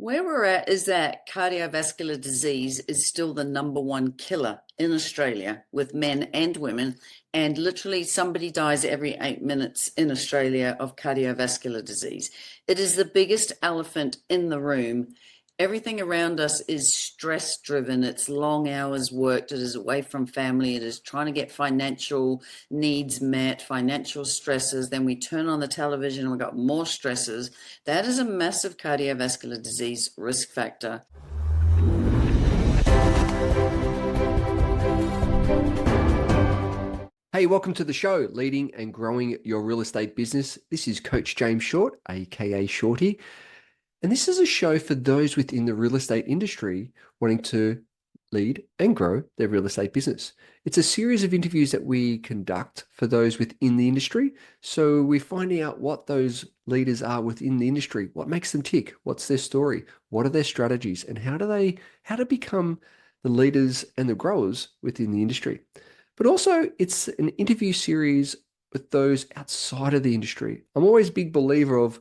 Where we're at is that cardiovascular disease is still the number one killer in Australia with men and women. And literally, somebody dies every 8 minutes in Australia of cardiovascular disease. It is the biggest elephant in the room. Everything around us is stress driven. It's long hours worked. It is away from family. It is trying to get financial needs met, financial stresses. Then we turn on the television and we've got more stresses. That is a massive cardiovascular disease risk factor. Hey, welcome to the show, Leading and Growing Your Real Estate Business. This is Coach James Short, aka Shorty. And this is a show for those within the real estate industry wanting to lead and grow their real estate business. It's a series of interviews that we conduct for those within the industry. So we're finding out what those leaders are within the industry, what makes them tick, what's their story, what are their strategies, and how to become the leaders and the growers within the industry. But also it's an interview series with those outside of the industry. I'm always a big believer of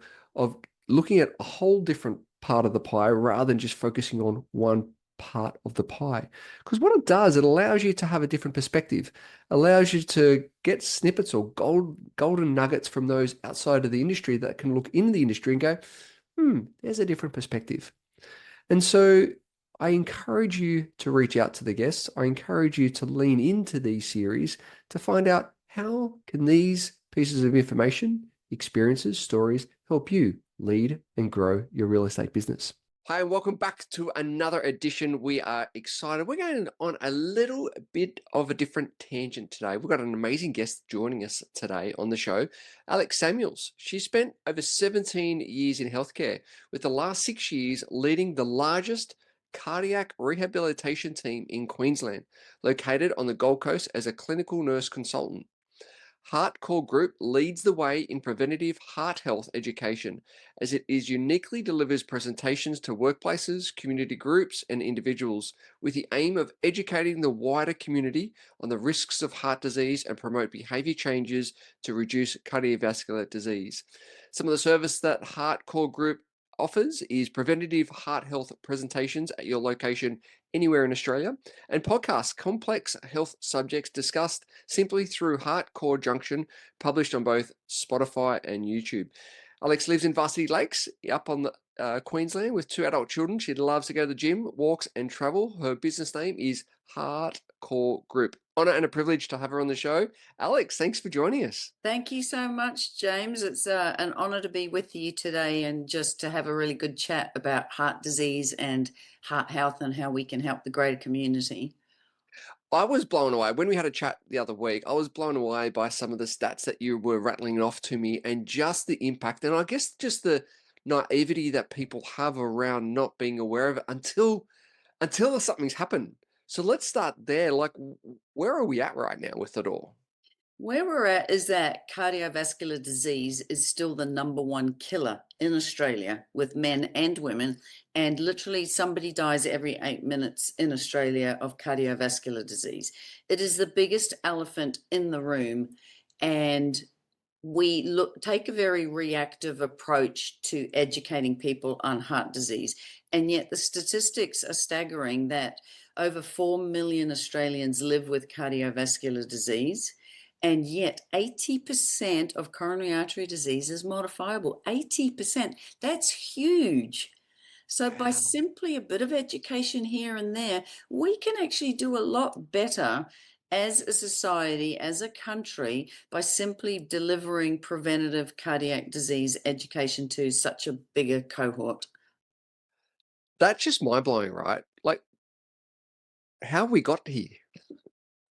looking at a whole different part of the pie rather than just focusing on one part of the pie. Because what it does, it allows you to have a different perspective, allows you to get snippets or golden nuggets from those outside of the industry that can look in the industry and go, there's a different perspective. And so I encourage you to reach out to the guests. I encourage you to lean into these series to find out how can these pieces of information, experiences, stories help you lead and grow your real estate business. Hi, and welcome back to another edition. We are excited. We're going on a little bit of a different tangent today. We've got an amazing guest joining us today on the show, Alex Samuels. She spent over 17 years in healthcare, with the last 6 years leading the largest cardiac rehabilitation team in Queensland, located on the Gold Coast as a clinical nurse consultant. Heart Core Group leads the way in preventative heart health education, as it uniquely delivers presentations to workplaces, community groups, and individuals with the aim of educating the wider community on the risks of heart disease and promote behavior changes to reduce cardiovascular disease. Some of the service that Heart Core Group offers is preventative heart health presentations at your location anywhere in Australia, and podcasts, complex health subjects discussed simply through Heart Core Junction, published on both Spotify and YouTube. Alex lives in Varsity Lakes up on the Queensland with 2 adult children. She loves to go to the gym, walks, and travel. Her business name is Heart Core Group. Honor and a privilege to have her on the show. Alex, thanks for joining us. Thank you so much, James. It's an honor to be with you today and just to have a really good chat about heart disease and heart health and how we can help the greater community. I was blown away when we had a chat the other week. I was blown away by some of the stats that you were rattling off to me and just the impact. And I guess just the naivety that people have around not being aware of it until something's happened. So let's start there. Like, where are we at right now with it all? Where we're at is that cardiovascular disease is still the number one killer in Australia with men and women. And literally, somebody dies every 8 minutes in Australia of cardiovascular disease. It is the biggest elephant in the room. And we take a very reactive approach to educating people on heart disease. And yet the statistics are staggering that over 4 million Australians live with cardiovascular disease. And yet 80% of coronary artery disease is modifiable. 80%. That's huge. So by simply a bit of education here and there, we can actually do a lot better as a society, as a country, by simply delivering preventative cardiac disease education to such a bigger cohort. That's just mind blowing, right? Like, how we got here?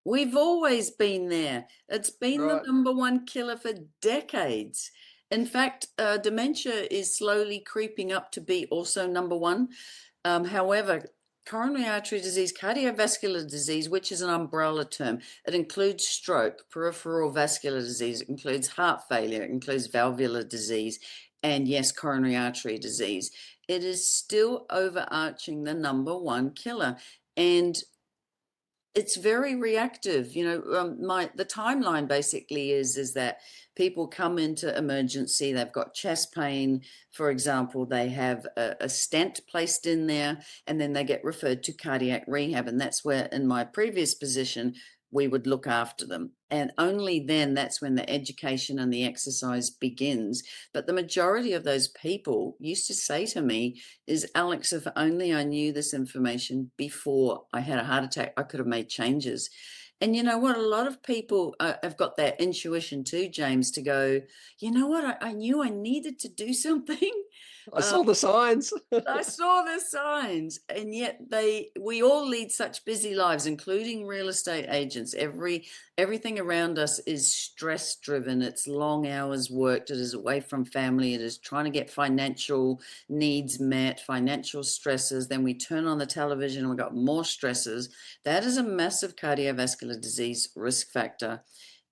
We've always been there. It's been the Right. number one killer for decades. In fact, dementia is slowly creeping up to be also number one. However, coronary artery disease, cardiovascular disease, which is an umbrella term, it includes stroke, peripheral vascular disease, it includes heart failure, it includes valvular disease, and yes, coronary artery disease. It is still overarching the number one killer. And It's very reactive. The timeline basically is that people come into emergency, they've got chest pain, for example, they have a stent placed in there, and then they get referred to cardiac rehab. And that's where, in my previous position, we would look after them. And only then, that's when the education and the exercise begins. But the majority of those people used to say to me, is Alex, if only I knew this information before I had a heart attack, I could have made changes. And you know what? A lot of people have got that intuition too, James, to go, you know what? I knew I needed to do something. I saw the signs. I saw the signs, and yet we all lead such busy lives, including real estate agents. Everything around us is stress driven. It's long hours worked. It is away from family. It is trying to get financial needs met, financial stresses. Then we turn on the television and we've got more stresses. That is a massive cardiovascular disease risk factor.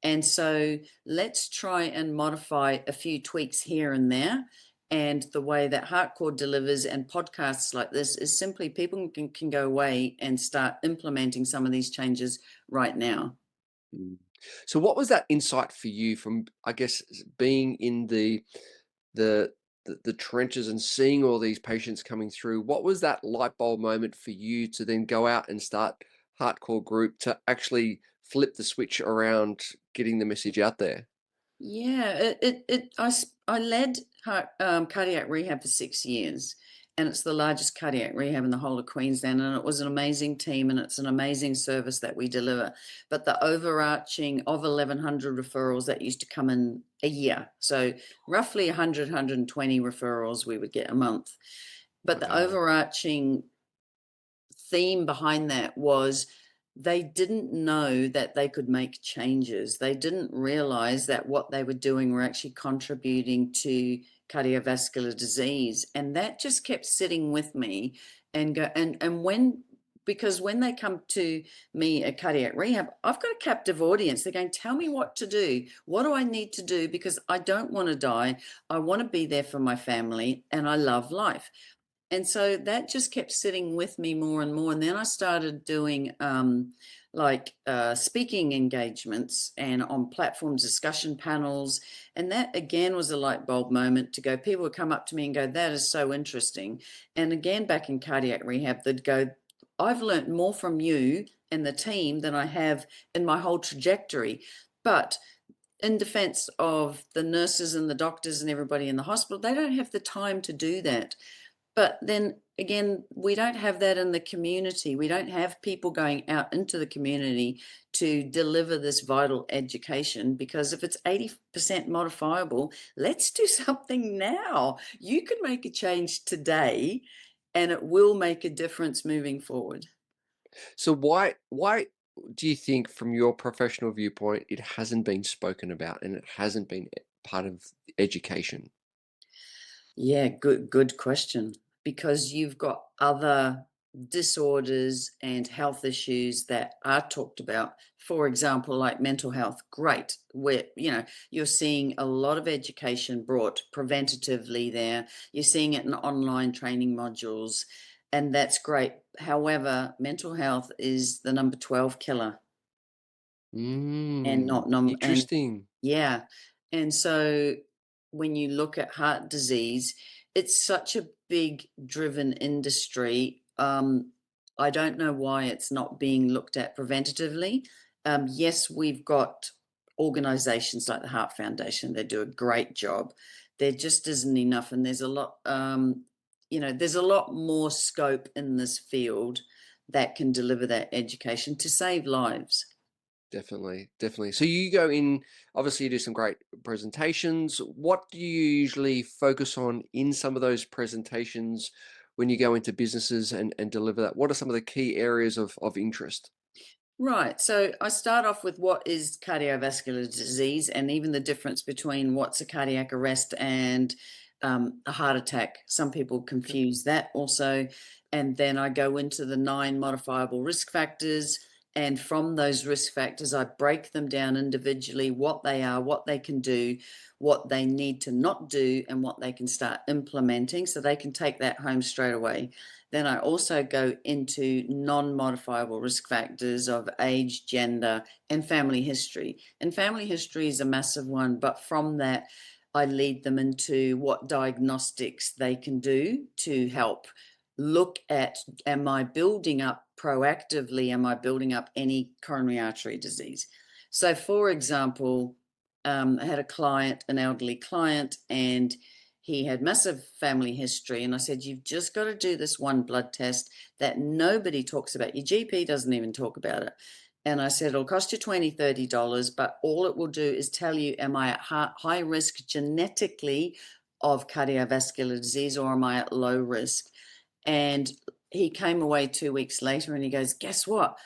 And so let's try and modify a few tweaks here and there. And the way that Heartcore delivers and podcasts like this is simply people can go away and start implementing some of these changes right now. Mm. So what was that insight for you from, I guess, being in the the trenches and seeing all these patients coming through? What was that light bulb moment for you to then go out and start Hardcore Group to actually flip the switch around getting the message out there? Yeah, I led cardiac rehab for 6 years, and it's the largest cardiac rehab in the whole of Queensland. And it was an amazing team, and it's an amazing service that we deliver. But the overarching of 1,100 referrals that used to come in a year, so roughly 100, 120 referrals we would get a month. But the Wow. overarching theme behind that was they didn't know that they could make changes. They didn't realize that what they were doing were actually contributing to cardiovascular disease. And that just kept sitting with me and go and when because when they come to me at cardiac rehab, I've got a captive audience. They're going, tell me what to do. What do I need to do? Because I don't want to die. I want to be there for my family and I love life. And so that just kept sitting with me more and more. And then I started doing speaking engagements and on platform discussion panels. And that again was a light bulb moment to go, people would come up to me and go, that is so interesting. And again, back in cardiac rehab, they'd go, I've learned more from you and the team than I have in my whole trajectory. But in defense of the nurses and the doctors and everybody in the hospital, they don't have the time to do that. But then again, we don't have that in the community. We don't have people going out into the community to deliver this vital education, because if it's 80% modifiable, let's do something now. You can make a change today and it will make a difference moving forward. So why do you think, from your professional viewpoint, it hasn't been spoken about and it hasn't been part of education? Yeah, good question. Because you've got other disorders and health issues that are talked about. For example, like mental health, great. Where, you're seeing a lot of education brought preventatively there. You're seeing it in online training modules, and that's great. However, mental health is the number 12 killer and Mm, not num and interesting. yeah. And so when you look at heart disease, it's such a big driven industry. I don't know why it's not being looked at preventatively. Yes, we've got organizations like the Heart Foundation that do a great job. There just isn't enough, and there's a lot more scope in this field that can deliver that education to save lives. Definitely, definitely. So you go in, obviously you do some great presentations. What do you usually focus on in some of those presentations when you go into businesses and deliver that? What are some of the key areas of interest? Right. So I start off with what is cardiovascular disease and even the difference between what's a cardiac arrest and a heart attack. Some people Okay. confuse that also. And then I go into the 9 modifiable risk factors And from those risk factors, I break them down individually, what they are, what they can do, what they need to not do, and what they can start implementing so they can take that home straight away. Then I also go into non-modifiable risk factors of age, gender, and family history. And family history is a massive one, but from that, I lead them into what diagnostics they can do to help look at, am I building up proactively, am I building up any coronary artery disease? So for example, I had a client, an elderly client, and he had massive family history. And I said, you've just got to do this one blood test that nobody talks about. Your GP doesn't even talk about it. And I said, it'll cost you $20, $30, but all it will do is tell you, am I at high risk genetically of cardiovascular disease, or am I at low risk? And he came away 2 weeks later and he goes, guess what?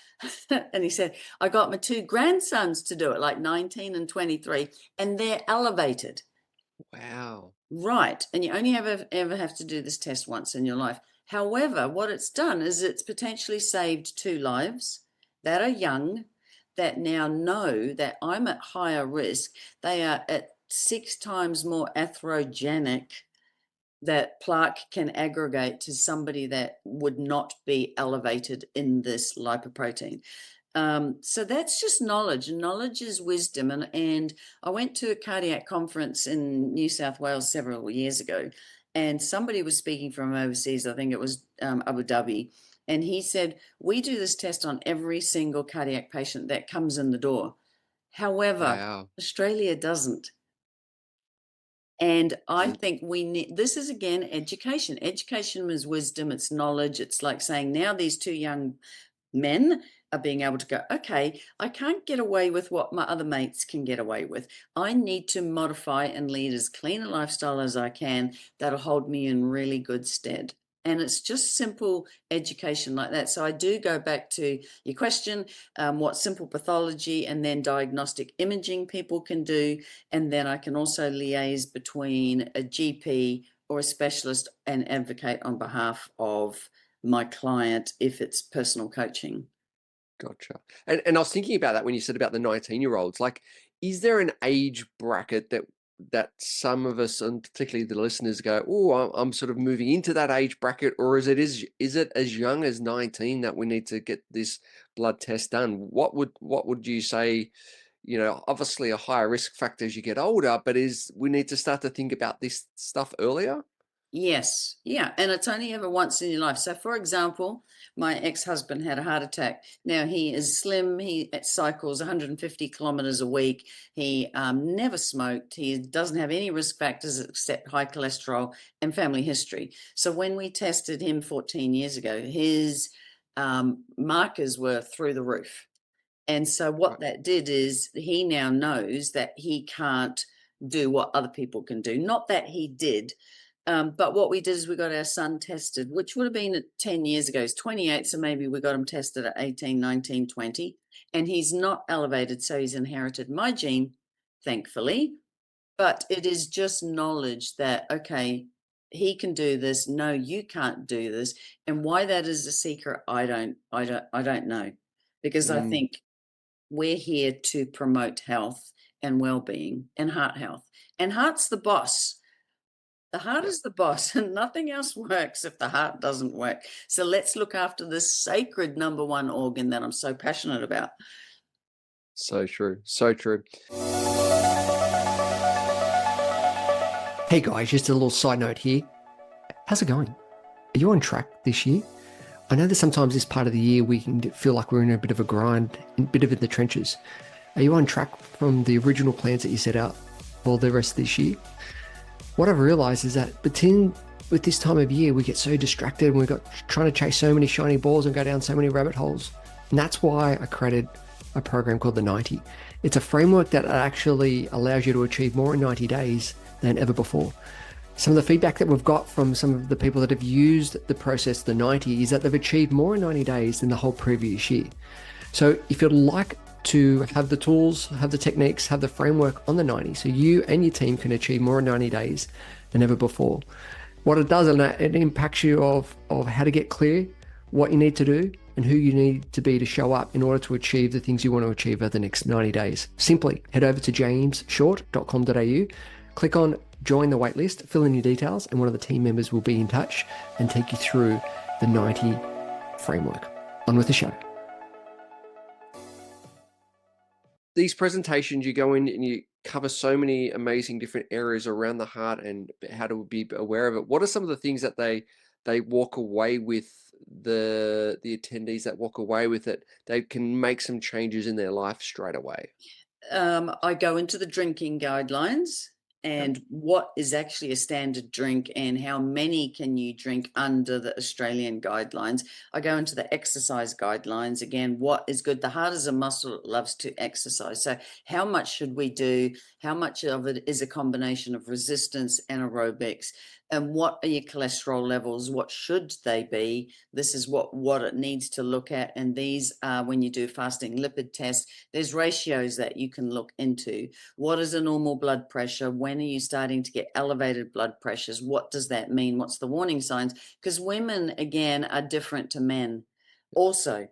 And he said, I got my 2 grandsons to do it, like 19 and 23, and they're elevated. Wow. Right. And you only ever have to do this test once in your life. However, what it's done is it's potentially saved 2 lives that are young, that now know that I'm at higher risk. They are at 6 times more atherogenic, that plaque can aggregate to somebody that would not be elevated in this lipoprotein. So that's just knowledge, and knowledge is wisdom. And I went to a cardiac conference in New South Wales several years ago, and somebody was speaking from overseas. I think it was Abu Dhabi. And he said, we do this test on every single cardiac patient that comes in the door. However, Wow. Australia doesn't. And I Isn't- think we need, this is again education. Education is wisdom, it's knowledge. It's like saying now these 2 young men are being able to go, okay, I can't get away with what my other mates can get away with. I need to modify and lead as clean a lifestyle as I can that'll hold me in really good stead. And it's just simple education like that. So I do go back to your question, what simple pathology and then diagnostic imaging people can do. And then I can also liaise between a GP or a specialist and advocate on behalf of my client if it's personal coaching. Gotcha. And I was thinking about that when you said about the 19-year-olds. Like, is there an age bracket that some of us, and particularly the listeners, go, oh, I'm sort of moving into that age bracket, or is it as young as 19 that we need to get this blood test done? What would you say? Obviously a higher risk factor as you get older, but we need to start to think about this stuff earlier? Yes, yeah, and it's only ever once in your life. So, for example, my ex-husband had a heart attack. Now he is slim. He cycles 150 kilometers a week. He never smoked. He doesn't have any risk factors except high cholesterol and family history. So when we tested him 14 years ago, his markers were through the roof. And so Right. what that did is he now knows that he can't do what other people can do. Not that he did, but what we did is we got our son tested, which would have been at 10 years ago. He's 28, so maybe we got him tested at 18, 19, 20. And he's not elevated, so he's inherited my gene, thankfully. But it is just knowledge that, okay, he can do this. No, you can't do this. And why that is a secret, I don't know. Because I Mm, think we're here to promote health and well-being and heart health. And heart's the boss. The heart yeah. is the boss, and nothing else works if the heart doesn't work. So let's look after this sacred number 1 organ that I'm so passionate about. So true. So true. Hey guys, just a little side note here. How's it going? Are you on track this year? I know that sometimes this part of the year we can feel like we're in a bit of a grind, a bit of in the trenches. Are you on track from the original plans that you set out for the rest of this year? What I've realized is that with this time of year, we get so distracted and we've got trying to chase so many shiny balls and go down so many rabbit holes. And that's why I created a program called the 90. It's a framework that actually allows you to achieve more in 90 days than ever before. Some of the feedback that we've got from some of the people that have used the process, the 90, is that they've achieved more in 90 days than the whole previous year. So if you'd like to have the tools, have the techniques, have the framework on the 90, so you and your team can achieve more in 90 days than ever before. What it does, it impacts you of how to get clear, what you need to do, and who you need to be to show up in order to achieve the things you want to achieve over the next 90 days. Simply head over to jamesshort.com.au, click on join the waitlist, fill in your details, and one of the team members will be in touch and take you through the 90 framework. On with the show. These presentations, you go in and you cover so many amazing different areas around the heart and how to be aware of it. What are some of the things that they walk away with, the attendees that walk away with it, they can make some changes in their life straight away? I go into the drinking guidelines and what is actually a standard drink and how many can you drink under the Australian guidelines. I go into the exercise guidelines. Again, what is good? The heart is a muscle, it loves to exercise. So how much should we do? How much of it is a combination of resistance and aerobics? And what are your cholesterol levels? What should they be? This is what it needs to look at. And these are, when you do fasting lipid tests, there's ratios that you can look into. What is a normal blood pressure? When are you starting to get elevated blood pressures? What does that mean? What's the warning signs? Because women, again, are different to men also.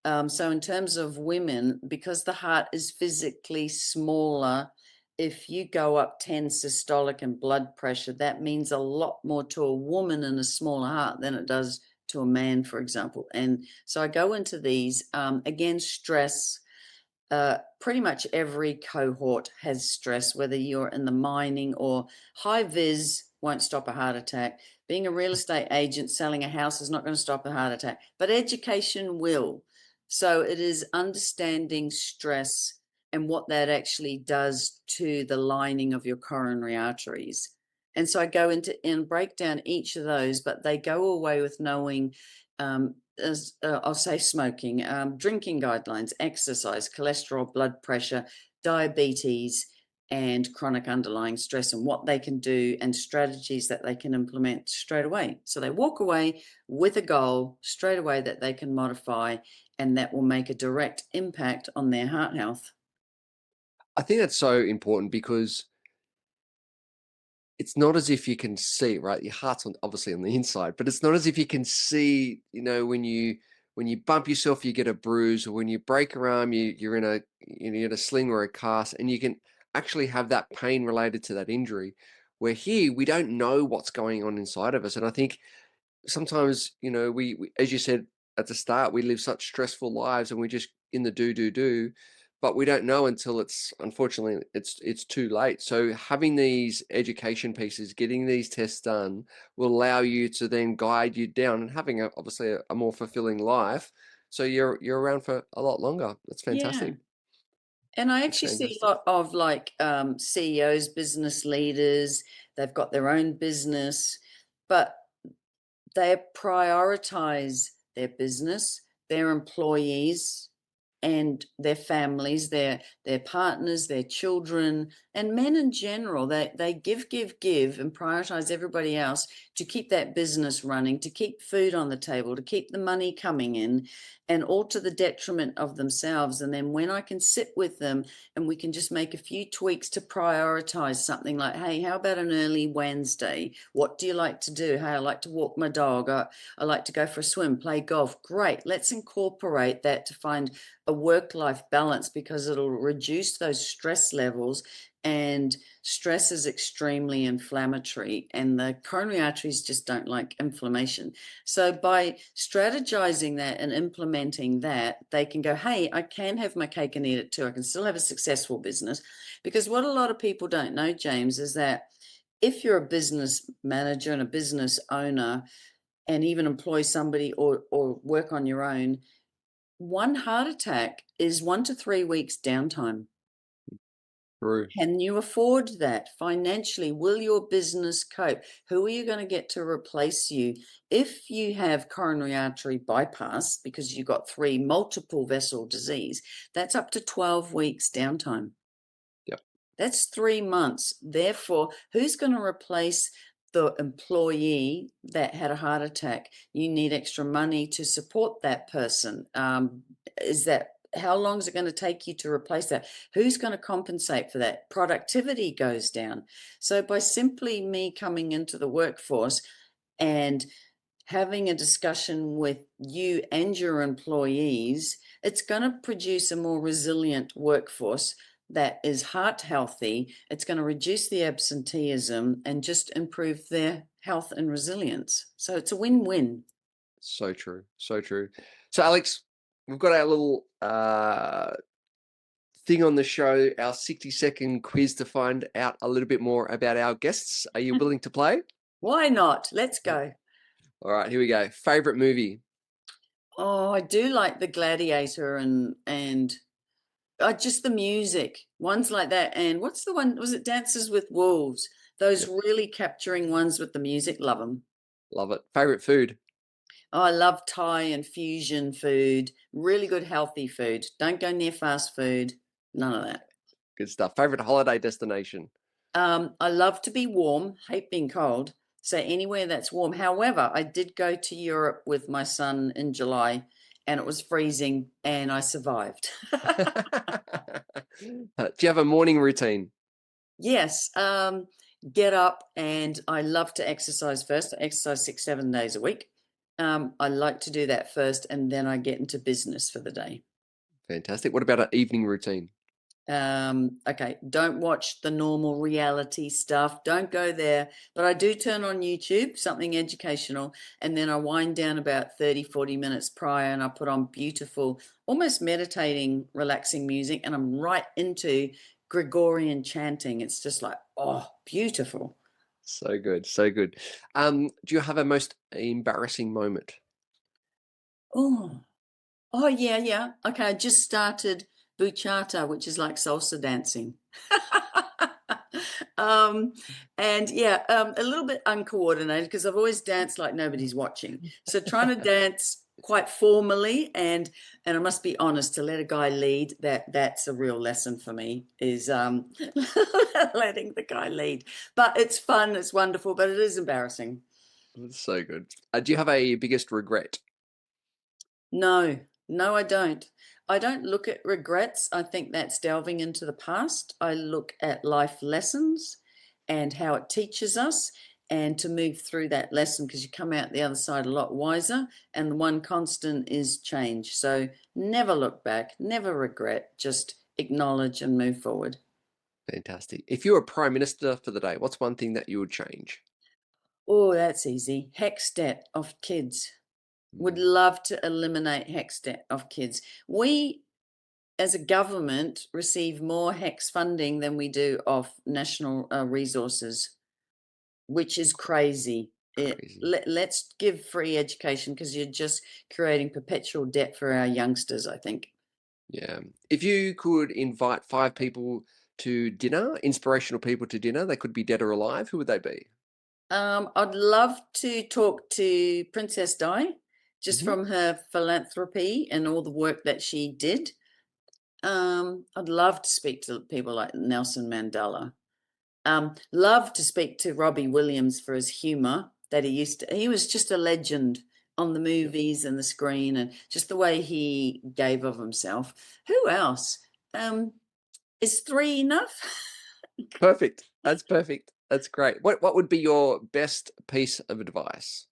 So in terms of women, because the heart is physically smaller, if you go up 10 systolic and blood pressure, that means a lot more to a woman in a smaller heart than it does to a man, for example. And so I go into these, again, stress. Pretty much every cohort has stress, whether you're in the mining or high vis won't stop a heart attack. Being a real estate agent selling a house is not going to stop a heart attack, but education will. So it is understanding stress and what that actually does to the lining of your coronary arteries. And so I go into and break down each of those, but they go away with knowing, I'll say smoking, drinking guidelines, exercise, cholesterol, blood pressure, diabetes, and chronic underlying stress, and what they can do and strategies that they can implement straight away. So they walk away with a goal straight away that they can modify, and that will make a direct impact on their heart health. I think that's so important because it's not as if you can see, right? Your heart's obviously on the inside, but it's not as if you can see, when you bump yourself, you get a bruise, or when you break your arm, you're in a sling or a cast, and you can actually have that pain related to that injury. Where here, we don't know what's going on inside of us. And I think sometimes, we as you said at the start, we live such stressful lives and we're just in the do, but we don't know until unfortunately it's too late. So having these education pieces, getting these tests done, will allow you to then guide you down and having obviously a more fulfilling life. So you're around for a lot longer. That's fantastic. Yeah. And I actually see a lot of CEOs, business leaders, they've got their own business, but they prioritize their business, their employees, and their families, their partners, their children, and men in general. They give, and prioritize everybody else to keep that business running, to keep food on the table, to keep the money coming in, and all to the detriment of themselves. And then when I can sit with them and we can just make a few tweaks to prioritize something like, hey, how about an early Wednesday? What do you like to do? Hey, I like to walk my dog. I like to go for a swim, play golf. Great. Let's incorporate that to find a work-life balance, because it'll reduce those stress levels, and stress is extremely inflammatory and the coronary arteries just don't like inflammation. So by strategizing that and implementing that, they can go, hey, I can have my cake and eat it too. I can still have a successful business. Because what a lot of people don't know, James, is that if you're a business manager and a business owner and even employ somebody or work on your own, one heart attack is 1 to 3 weeks downtime. True. Can you afford that financially? Will your business cope? Who are you going to get to replace you? If you have coronary artery bypass because you've got 3 multiple vessel disease, that's up to 12 weeks downtime. Yep. That's 3 months. Therefore, who's going to replace the employee that had a heart attack? You need extra money to support that person. How long is it going to take you to replace that? Who's going to compensate for that? Productivity goes down. So by simply me coming into the workforce and having a discussion with you and your employees, it's going to produce a more resilient workforce that is heart healthy. It's going to reduce the absenteeism and just improve their health and resilience. So it's a win-win. So true. So true. So Alex, we've got our little thing on the show, our 60-second quiz to find out a little bit more about our guests. Are you willing to play? Why not? Let's go. All right, here we go. Favorite movie? Oh, I do like The Gladiator and just the music, ones like that. And what's the one? Was it Dances with Wolves? Those really capturing ones with the music. Love them. Love it. Favorite food? Oh, I love Thai and fusion food. Really good, healthy food. Don't go near fast food. None of that. Good stuff. Favorite holiday destination? I love to be warm. Hate being cold. So anywhere that's warm. However, I did go to Europe with my son in July, and it was freezing, and I survived. Do you have a morning routine? Yes. Get up, and I love to exercise first. I exercise 6-7 days a week. I like to do that first, and then I get into business for the day. Fantastic. What about an evening routine? Okay, don't watch the normal reality stuff. Don't go there. But I do turn on YouTube, something educational, and then I wind down about 30-40 minutes prior, and I put on beautiful, almost meditating, relaxing music, and I'm right into Gregorian chanting. It's just like, oh, beautiful. So good. So good. Do you have a most embarrassing moment? Oh, oh yeah. Okay, I just started bachata, which is like salsa dancing. um, and yeah, a little bit uncoordinated because I've always danced like nobody's watching. So trying to dance quite formally and I must be honest, to let a guy lead, that's a real lesson for me, is letting the guy lead. But it's fun, it's wonderful, but it is embarrassing. That's so good. Do you have a biggest regret? No, no, I don't. I don't look at regrets. I think that's delving into the past. I look at life lessons and how it teaches us and to move through that lesson because you come out the other side a lot wiser. And the one constant is change. So never look back, never regret, just acknowledge and move forward. Fantastic. If you were Prime Minister for the day, what's one thing that you would change? Oh, that's easy. HEX debt of kids. Would love to eliminate HEX debt of kids. We as a government receive more HEX funding than we do of national resources, which is crazy. Crazy. Let's give free education because you're just creating perpetual debt for our youngsters, I think. Yeah. If you could invite 5 people to dinner, inspirational people to dinner, they could be dead or alive, who would they be? I'd love to talk to Princess Di, just Mhm. from her philanthropy and all the work that she did. I'd love to speak to people like Nelson Mandela. Love to speak to Robbie Williams for his humor that he was just a legend on the movies and the screen and just the way he gave of himself. Who else? Is 3 enough? Perfect. That's perfect. That's great. What would be your best piece of advice?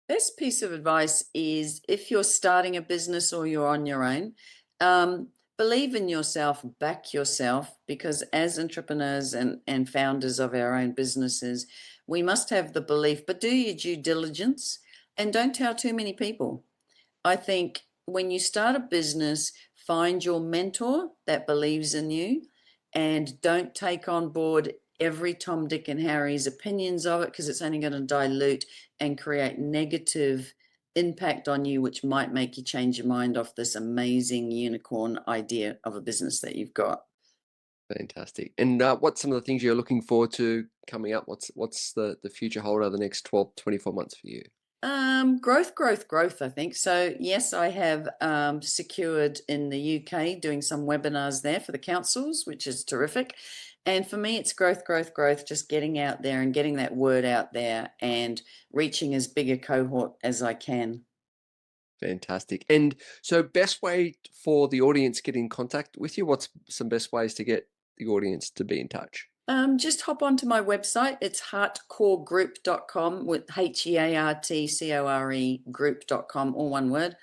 Best piece of advice is if you're starting a business or you're on your own, um, believe in yourself, back yourself, because as entrepreneurs and founders of our own businesses, we must have the belief, but do your due diligence and don't tell too many people. I think when you start a business, find your mentor that believes in you and don't take on board every Tom, Dick, and Harry's opinions of it because it's only going to dilute and create negative impact on you, which might make you change your mind off this amazing unicorn idea of a business that you've got. Fantastic. And what's some of the things you're looking forward to coming up? What's the future hold over the next 12, 24 months for you? Growth, I think. So yes, I have secured in the UK doing some webinars there for the councils, which is terrific. And for me, it's growth, just getting out there and getting that word out there and reaching as big a cohort as I can. Fantastic. And so best way for the audience to get in contact with you, what's some best ways to get the audience to be in touch? Just hop onto my website. It's heartcoregroup.com with HEARTCORE group.com, all one word.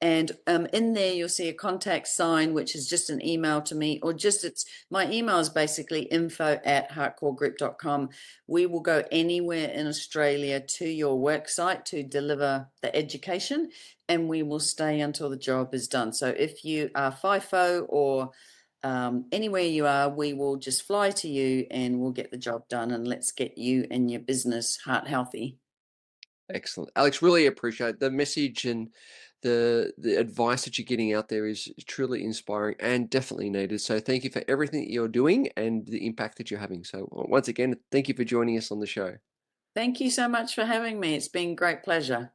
And in there, you'll see a contact sign, which is just an email to me, or just my email is basically info@heartcoregroup.com. We will go anywhere in Australia to your work site to deliver the education, and we will stay until the job is done. So if you are FIFO or anywhere you are, we will just fly to you and we'll get the job done, and let's get you and your business heart healthy. Excellent. Alex, really appreciate the message, and the advice that you're getting out there is truly inspiring and definitely needed. So thank you for everything that you're doing and the impact that you're having. So once again, thank you for joining us on the show. Thank you so much for having me. It's been a great pleasure.